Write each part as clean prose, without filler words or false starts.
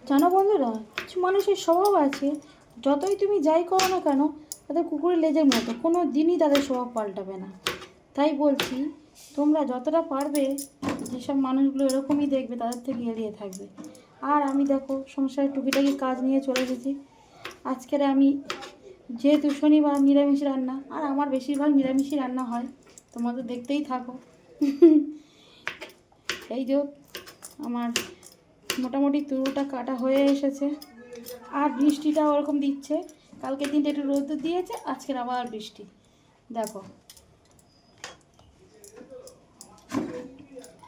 জানো বন্ধুরা, কিছু মানুষের স্বভাব আছে, যতই তুমি যাই করো না কেন তাদের কুকুরের লেজের মতো কোনো দিনই তাদের স্বভাব পাল্টাবে না। তাই বলছি, তোমরা যতটা পারবে যেসব মানুষগুলো এরকমই দেখবে তাদের থেকে এড়িয়ে থাকবে। আর আমি দেখো সংসারের টুকিটাকি কাজ নিয়ে চলে এসেছি। আজকের আমি যেহেতু শনিবার নিরামিষ রান্না, আর আমার বেশিরভাগ নিরামিষই রান্না হয়, তোমরা তো দেখতেই থাকো। এই যে আমার মোটামুটি তুরুটা কাটা হয়ে এসেছে, আর বৃষ্টিটা ওরকম দিচ্ছে। কালকে দিনটা একটু রোদ দিয়েছে, আজকের আবার বৃষ্টি। দেখো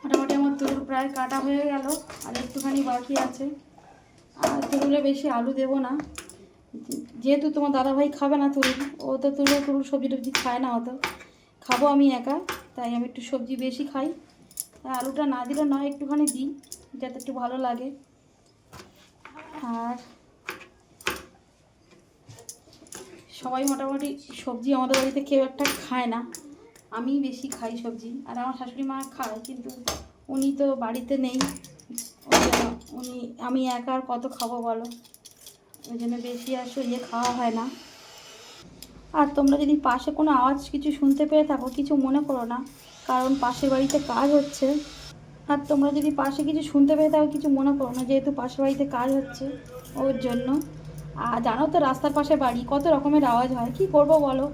মোটামুটি আমার তুরুর প্রায় কাটা হয়ে গেল, আর একটুখানি বাকি আছে। আর তুরুলে বেশি আলু দেবো না, যেহেতু তোমার দাদাভাই খাবে না তুরুল, ও তো তুরুল সবজি টবজি খায় না, অত খাবো আমি একা, তাই আমি একটু সবজি বেশি খাই। তাই আলুটা না দিলে নয়, একটুখানি দিই যাতে একটু ভালো লাগে। আর সবাই মোটামুটি সবজি আমাদের বাড়িতে কেউ একটা খায় না, আমি বেশি খাই সবজি। আর আমার শাশুড়ি মা খায়, কিন্তু উনি তো বাড়িতে নেই, ওই জন্য আমি একা আর কত খাবো বলো, ওই জন্য বেশি আর খাওয়া হয় না। আর তোমরা যদি পাশে কোনো আওয়াজ কিছু শুনতে পেয়ে থাকো, কিছু মনে করো না, কারণ পাশের বাড়িতে কাজ হচ্ছে। আর তোমরা যদি পাশে কিছু শুনতে পেয়ে থাকো, কিছু মনে করো না, যেহেতু পাশের বাড়িতে কাজ হচ্ছে ওর জন্য। আর জানো তো রাস্তার পাশে বাড়ি, কত রকমের আওয়াজ হয়, কি করবো বলো।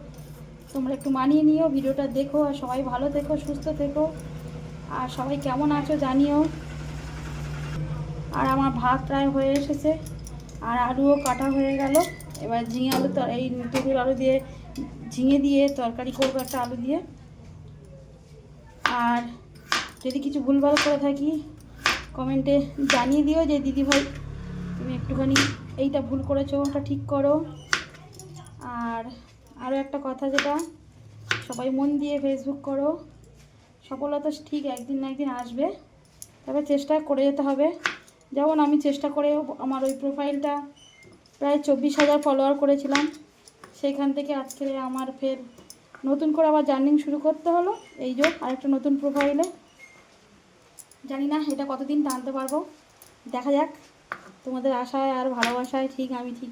তোমরা একটু মানিয়ে নিও, ভিডিওটা দেখো, আর সবাই ভালো থেকো, সুস্থ থেকো, আর সবাই কেমন আছো জানিও। আর আমার ভাত প্রায় হয়ে এসেছে, আর আলুও কাটা হয়ে গেল। এবার ঝিঙে আলু তো এই টুকুর আলু দিয়ে, ঝিঙে দিয়ে তরকারি করবো একটা আলু দিয়ে। আর যদি কিছু ভুলভাল করে থাকি কমেন্টে জানিয়ে দিও যে দিদিভাই তুমি একটুখানি এইটা ভুল করেছো, ওটা ঠিক করো। আর আরও একটা কথা, যেটা সবাই মন দিয়ে ফেসবুক করো, সফলতা ঠিক একদিন না একদিন আসবে, তবে চেষ্টা করে যেতে হবে। যেমন আমি চেষ্টা করেও আমার ওই প্রোফাইলটা প্রায় 24,000 ফলোয়ার করেছিলাম, সেইখান থেকে আজকে আমার ফের নতুন করে আবার জার্নিং শুরু করতে হলো। এই যে আরেকটা নতুন প্রোফাইলে, জানি না এটা কতদিন টানতে পারবো, দেখা যাক। তোমাদের আশায় আর ভালোবাসায় আমি ঠিক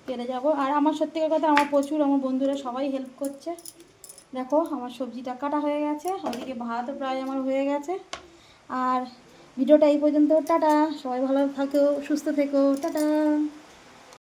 পেরে যাব। আর আমার সত্যিকার কথা, আমার প্রচুর আমার বন্ধুরা সবাই হেল্প করছে। দেখো আমার সবজিটা কাটা হয়ে গেছে, ওদিকে ভাতও প্রায় আমার হয়ে গেছে। আর ভিডিওটা এই পর্যন্ত, টাটা। সবাই ভালো থাকো, সুস্থ থেকো, টাটা।